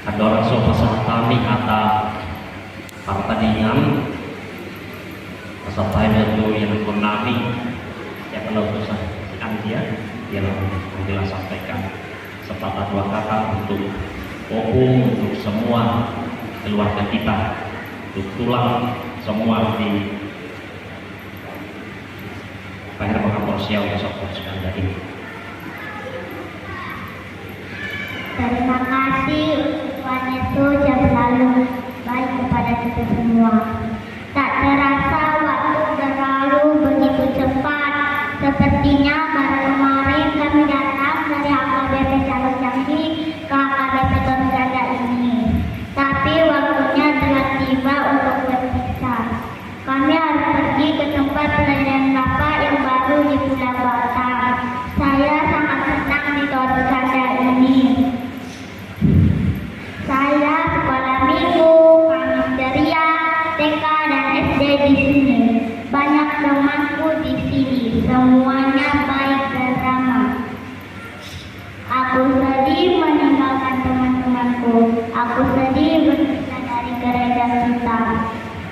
Kadorang so pasatami kata pertandingan pasatanya itu yang konami ya kalau susah kan dia yang sampaikan sepatah dua kata untuk untuk semua keluarga kita, untuk tulang semua di Pak Kapolsiau besok sekali ini. Terima kasih Tuhan Yesus yang selalu baik kepada kita semua. Tak terasa waktu berlalu begitu cepat. Sepertinya baru kemarin kami datang dari AKBP Calon Jambi ke AKBP Torsada ini. Tapi waktunya telah tiba untuk berpisah. Kami harus pergi ke tempat pelayanan Bapak yang baru di Pulau Batam. Saya sangat senang di Torsada ini. Saya sekolah minggu, Kamis ceria, TK dan SD di sini. Banyak temanku di sini, semuanya baik dan ramah. Aku sedih meninggalkan teman-temanku. Aku sedih berpisah dari gereja kita.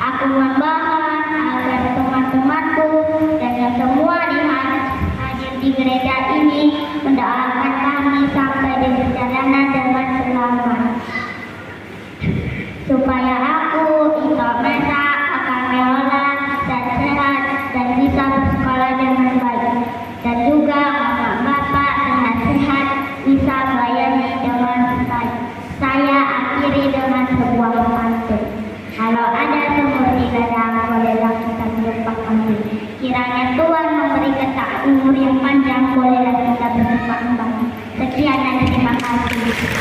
Aku membangun agar teman-temanku dan yang semua hadir di gereja ini mendoakan kami sampai di perjalanan dengan selamat. Supaya aku, Ika Mesa, akan Meola, dan sehat dan bisa bersekolah dengan baik. Dan juga bapak-bapak dengan sehat bisa melayani dengan baik. Saya akhiri dengan sebuah pantun. Kalau ada sumur di ladang, bolehlah kita melupakan kami. Kiranya Tuhan memberi kita umur yang panjang, bolehlah kita bersumpah kembali. Sekian dan terima kasih.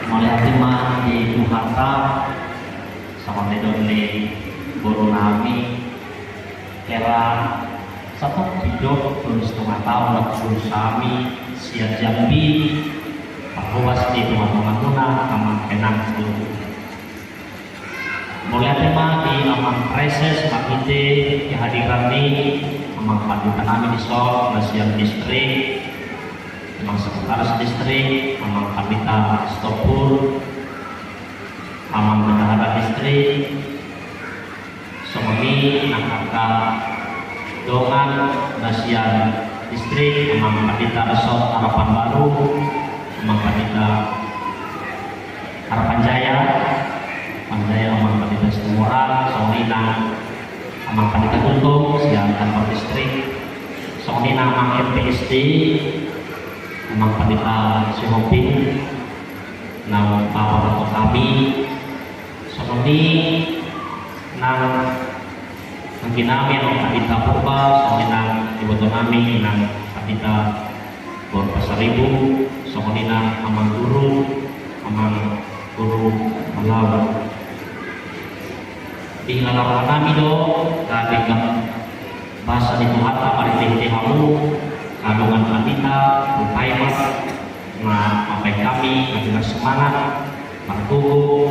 Mulai terima di Tuhanka sama medoni guru nami kira satu hidup belum setengah tahun lalu sami siap Jambi bahwa di teman-teman tuna aman kenang seluruh. Mulai terima di aman preses Pak Ide kehadiran ini aman padukan kami di Sol Nasiam Distrik, Amang Sekretaris Distrik, Amang Kapita Stopur, Amang Bendahara Distrik, Somoni, Nakaka Dongan, Nasian Distrik, Amang Kapita Resort Harapan Baru, Amang Kapita Harapan Jaya, Amang Kapita Semuran, Somina, Amang Kapita Tuntung, Siang Kantor Distrik, Somina Amang MPSD, Amang Pandita Sihoping, nang Bapak kami, seperti nang kinami nang Pandita Purba, seperti nang Ibu kami nang Pandita Bor Pasaribu, seperti nang Amang Guru Malau. Di lalang kami do, dari bahasa di Tuhan apa di kamu. Kandungan Pandita, Bukaimas, sampai kami, dengan semangat, Martuhu,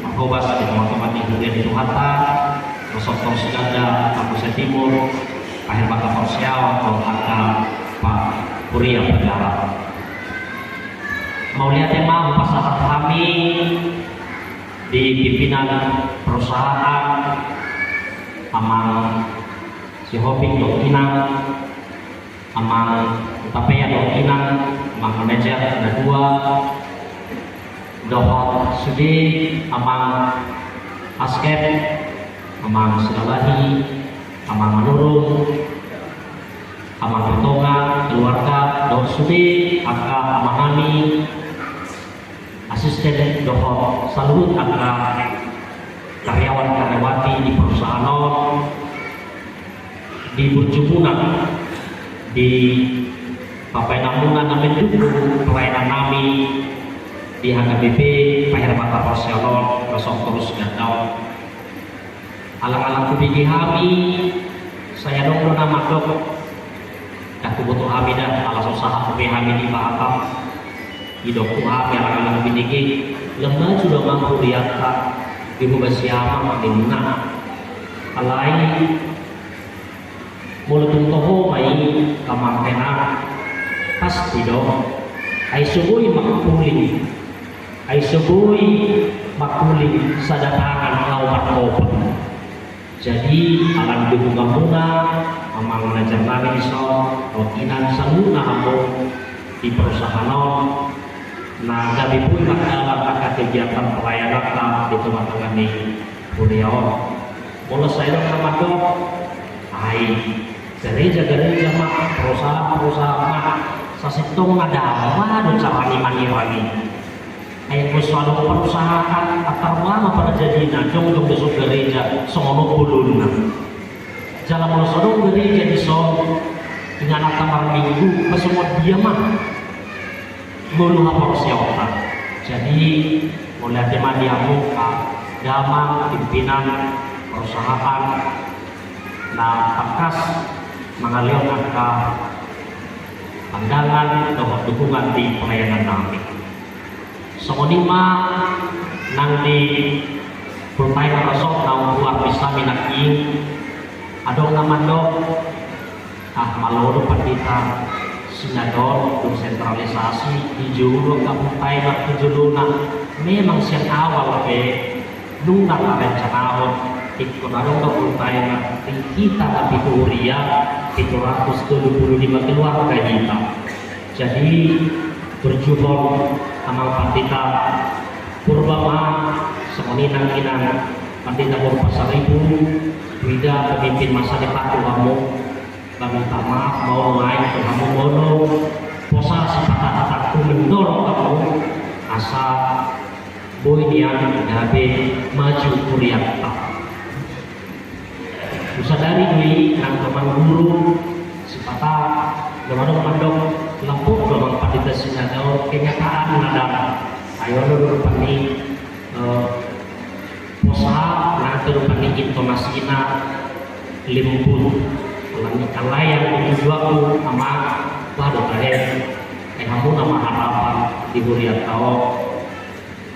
Markobas, di teman-teman di dunia di Tuhata, Rosok Seganda, Kabupaten Timur, Akhir Baka Porsiaw, atau kata Pak Kuria Penjara. Mau lihat tema pasangan kami di pimpinan perusahaan Amang Sihoping Dokinang, Amang Tapea Dokinang, Amang Manajer ada 2, Dohot Sudi, Amang Asket, Amang Sinabahi, Amang Manurung, Amang Pertonga, keluarga Dohot Sudi, Aka Amang Ami, Asisten Dohot Salut, Aka karyawan-karyawati di perusahaan di Burjubunan, di Papai Namungan Amin Duku, pelayanan kami di HKBP Pahir Bata Porsialon, Rosok Terus Gandau. Alang-alang kubigi kami, saya dong nama dok, aku butuh kami dan alas usaha kubigi kami di Batam, di dokku kami alang-alang kubigi, lemah sudah mampu lihat ibu bersiapa di mana, alai mulut toho mai kamangkena pasti dong ay subuhi makuling sa datangan kau markoba. Jadi alam bunga-bunga amang najar namin so rotinan sanuna hamo di perusahaan na gabi pun dalam kegiatan pelayanan di teman-teman di Uriau. Mula saya sama dok, gereja mah perusahaan mah sasitong ada apa dan carani mani. Ayat suatu perusahaan atau lama pada jadi najong besok gereja sono bulunna. Jalan sono gereja di sono dengan kamar minggu semua dia mah bulu porsiota. Jadi mulai tema dia muka damang pimpinan perusahaan nah pakas mengalir angka pandangan atau dukungan di pelayanan kami. Semonima nang di bermain rasok nang buat bisa minaki adong nama dok maloro pandita sinador sentralisasi di juru kabupaten nak juruna memang siang awal nunggak rencana ikut adong kabupaten kita tapi Uria 775 keluarga kita. Jadi berjuang amal pandita Purbama semeninang inang pandita Purpasaribu Wida pemimpin masa depan kamu minta maaf mau main ke kamu mono posa sifat-sifat mendorong kamu asa boy niang gabe maju kuriata usadari dui nang teman guru sifata domano mandok lempuk domang pandita sinador kenyataan ada ayo dulu pani posa nang terupani intonasina limpun melanjutkan layar tujuanku sama waduh kamu nama harapan di Huriat Tao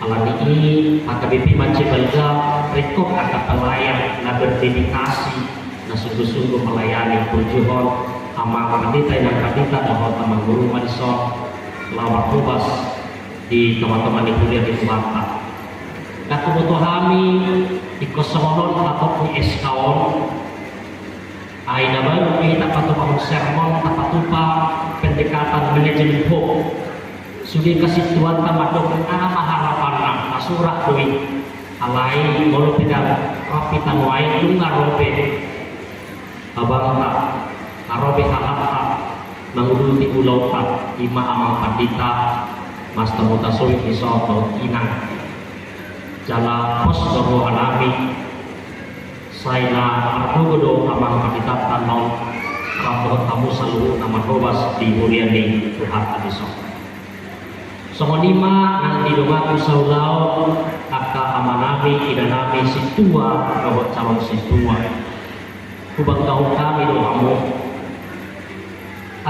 alam ini AKBP Manci Belga rekop angkat pelayan na berdedikasi na sungguh-sungguh melayani tujuan sama pendeta yang pendeta bahwa teman guru Madison lawak bebas di teman-teman di kuliah di Sumatera dan kebutuhan kami di kosmonon atau di eskaon Aina baru kita patupang sermon tapatupa pendekatan manajemen hope. Sudah kasih Tuhan tamadok ama harapan asura doi. Alai bolu pedang rapitan wae lunga robe. Abang tak arobe halata manguluti ulau tak ima amang pandita mas temuta sulit isoto inang. Jala pos doro alami saya argodo amang pandita tanau kalau kamu selalu nama robas di Huriani Tuhan Adisok. Somonima nang didongaku saulau aka amanami idanami situa bahwa calon situa. Kubang kau kami doamu.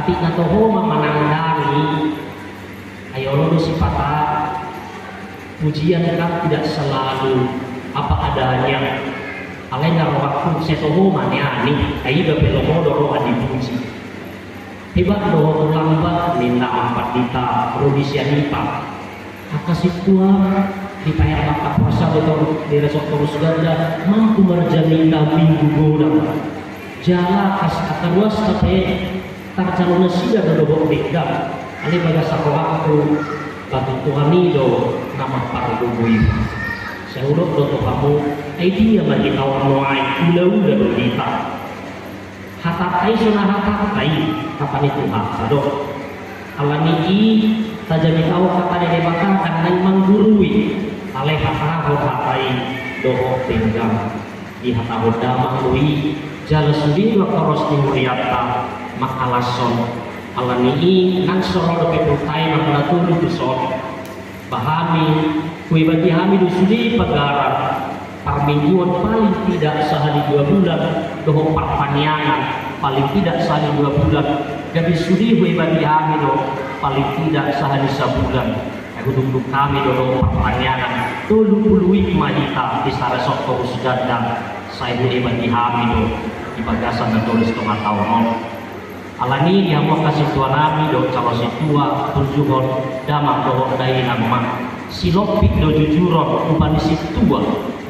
Ati natoho memanandani ayo lulu sifata pujian kan tidak selalu apa adanya. Alena waktu setoho maniani aida pelomo doro adipuji hebat doho lambat ninda ampatita prodisianita akasitua di payar maka puasa betul di resok terus ganda mampu merjalinda minggu godang jala kas akaruas kate tarjaluna sida dodo beda ale bagasa waktu batu tuhanido nama pardubuy Saudara doto kamu, idea bagi kawan lain, ulah berita. Hatakai sunah hatakai, kapan itu hak? Alami tajami tahu kata dari mata dan menggurui. Aleh hatakai doho tinggal di hatahu damang lui. Jala sudi waktu di Huriata makalason. Alami nang soro lebih bertai makalatu itu son. Pahami kue bagi kami dusuli pagaran permingguan paling tidak sehari 2 bulan doho perpanjangan paling tidak sehari 2 bulan gabi sudi kue bagi kami doh paling tidak sehari sebulan duduk kami doho perpanjangan tulu puluhi mahita di saresok terus ganda saya budi bagi kami doh di bagasan dan tulis tengah tahun alani yang mau kasih tua nabi do calo si tua tunjuhon damang do dai nama silopik do jujuron ubani si tua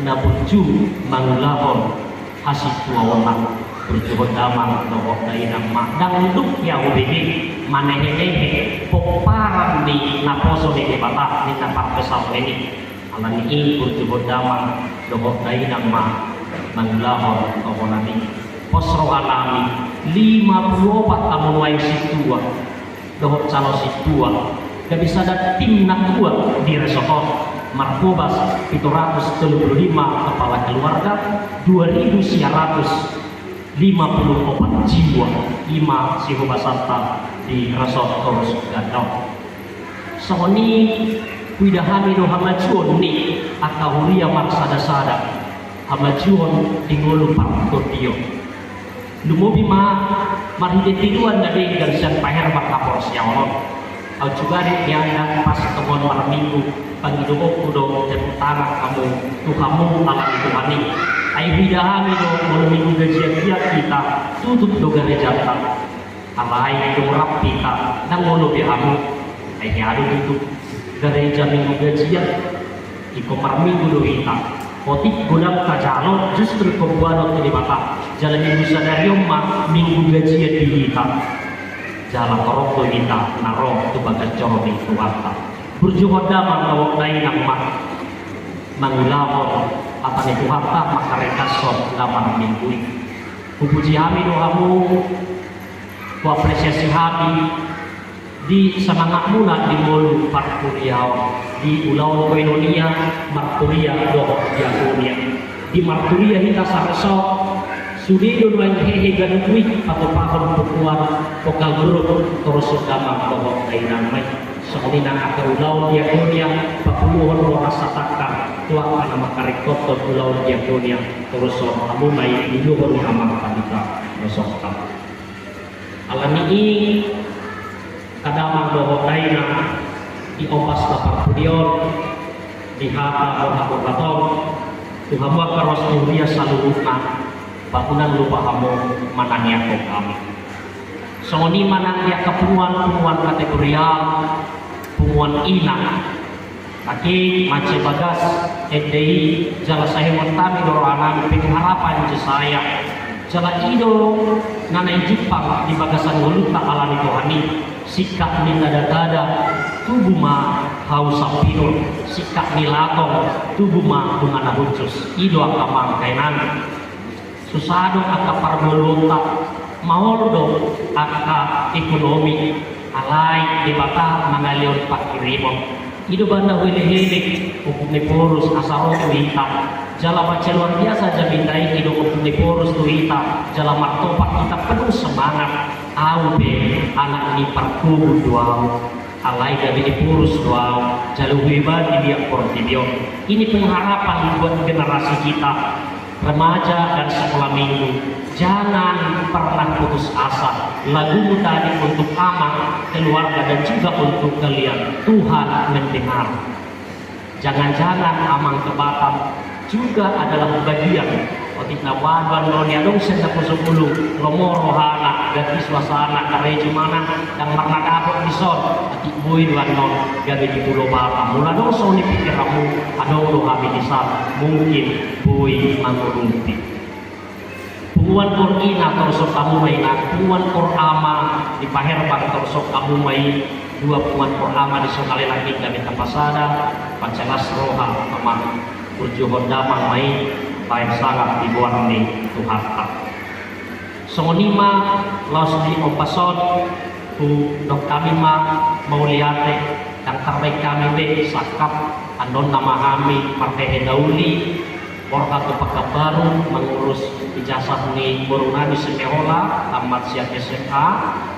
na bunju mangulahon hasil tua wonang berjuhon damang do dai nama dan untuk ya ubini manehehe poparan ni naposo ni bata ni tapak pesau ini alani ini berjuhon damang do dai nama mangulahon do nabi posro alami 54 tahun lain situa dohok calo situa gak bisa ada tim nak kuat di resokon Markobas 735 kepala keluarga 2.154 jiwa ima sihubasanta di resort Torus Gadau soni widahami do hamajuon ni akahuria marsada-sada hamajuon di ngolu partodio Lumobi marhide tiduan dari garisan paher bakapor siawon. Au juga di yang pas temuan malam minggu pagi doa kudo tentara kamu tuhamu alam Tuhani. Ai bidahami do malam minggu gajian kita tutup do gereja ta. Alai do rap kita dan ngono bihamu. Ai adu tutup gereja minggu gajian iko malam minggu do kita. Otik gudang kajalo justru kebuano di mata jalan minggu sadario minggu gajian di kita jalan korok kita naro tu bagas coro di tuata berjuhod damang lawak lain nama mangulawon apa ni tuata makareka sot damang minggu puji kami doamu ku apresiasi kami di semangat muna di mulu Marturia di Pulau Koinonia Marturia doh Diakonia di Marturia kita sarso sudi do lain hehe ganui atau pahon perempuan pokal grup terus damang doh dainamai seperti nang Pulau Diakonia papuluhon rasa takkan tua nama karikot Pulau Diakonia terus kamu mai di luhur nama kita mesokam alami ini kadamang doho daina di opas lapar pudion di hata boha baton Tuhan karos dunia saluruna bangunan lupa kamu mananya kami soni mananya kepunguan kategorial punguan ina kaki mace bagas EDI jala saya mentami doroanan penuh harapan saya jala ido nanai Jepang di bagasan woluta alami Tuhani sikap ni dada-dada tubuh ma hausapino sikap ni latong tubuh ma dumana huncus ido akamang kainan susado aka parbolonta maordo aka ekonomi alai di bata mangalion pakirimon ido banda wile-hile upune porus asaro tuita jala baca luar biasa jabindai ido upune porus tuita jala martopak kita penuh semangat aube anak ini parkubu doang alai gabi purus doang jalur hebat di dia portibio ini pengharapan buat generasi kita remaja dan sekolah minggu jangan pernah putus asa lagu tadi untuk aman keluarga dan juga untuk kalian Tuhan mendengar jangan-jangan amang ke Batam juga adalah bagian otik nawan nonya dong senda kusukulu lomoro hana ganti suasana kareju mana dan marna dapot bison atik boy duan non gabe di pulau Batam mula dong soni pikiramu adong do habilisan mungkin boy mangurumpi punguan Qur'ina torsok kamu mai punguan Qur'ama di paherban torsok kamu mai dua punguan Qur'ama di sokale lagi gabe tapasada pancelas roha teman berjuhon damang mai baik sangat dibuat ni Tuhan songonima laos di opason ku dok kami mau liate dan terbaik kami be sakap andon nama kami partai dauli Borka kepakat baru mengurus ijazah ni boruna di sekolah tamat siap SMA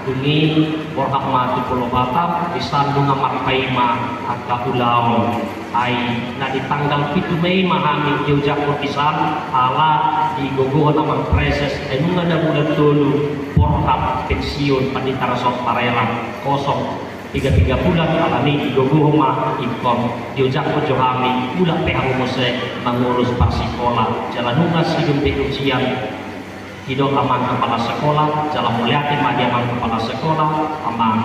duni borka mati Pulau Batam di sandung amat paima atau pulau ai na di tanggal 7 Mei mahami jauh pisan ala di gogo nama preses enung ada bulan dulu borka pensiun pandita rasot parela kosong 3 bulan alami di gogo rumah impor diujak ko johami ulah pehang mose mengurus pak sekolah jalan nugas hidup di ujian hidup aman kepala sekolah, jalan muliatin madi aman kepala sekolah, aman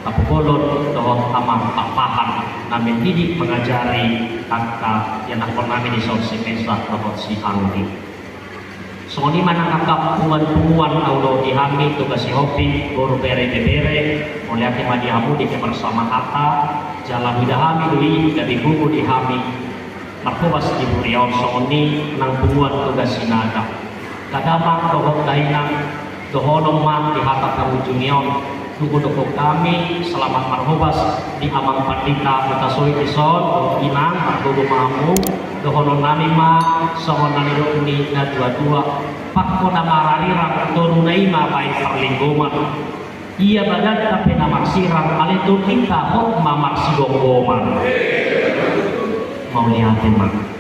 kapugolon, dohon aman papahan, namin didik mengajari angka yang nakon namin di Sulawesi Pesat dohon si Hanggi. So ni manangkap punguan aulo dihami tugas si hobi guru bere muliatin madi hamu di bersama hatta jalan widahami dui gabi buku dihami markobas di buriau so ni nang punguan tugas sinada kadamang dohon dainang dohonom man di hatta karujunion tugu-tugu kami selamat marhobas di amang pandita mutasoi ison inang margogo mamu dohonon nami ma sohon nani rukuni na dua-dua pakko na mararirang tunay ma baik perlingkungan iya badan tapi na maksirang alito kita hok mamaksigonggoman mau lihatin mak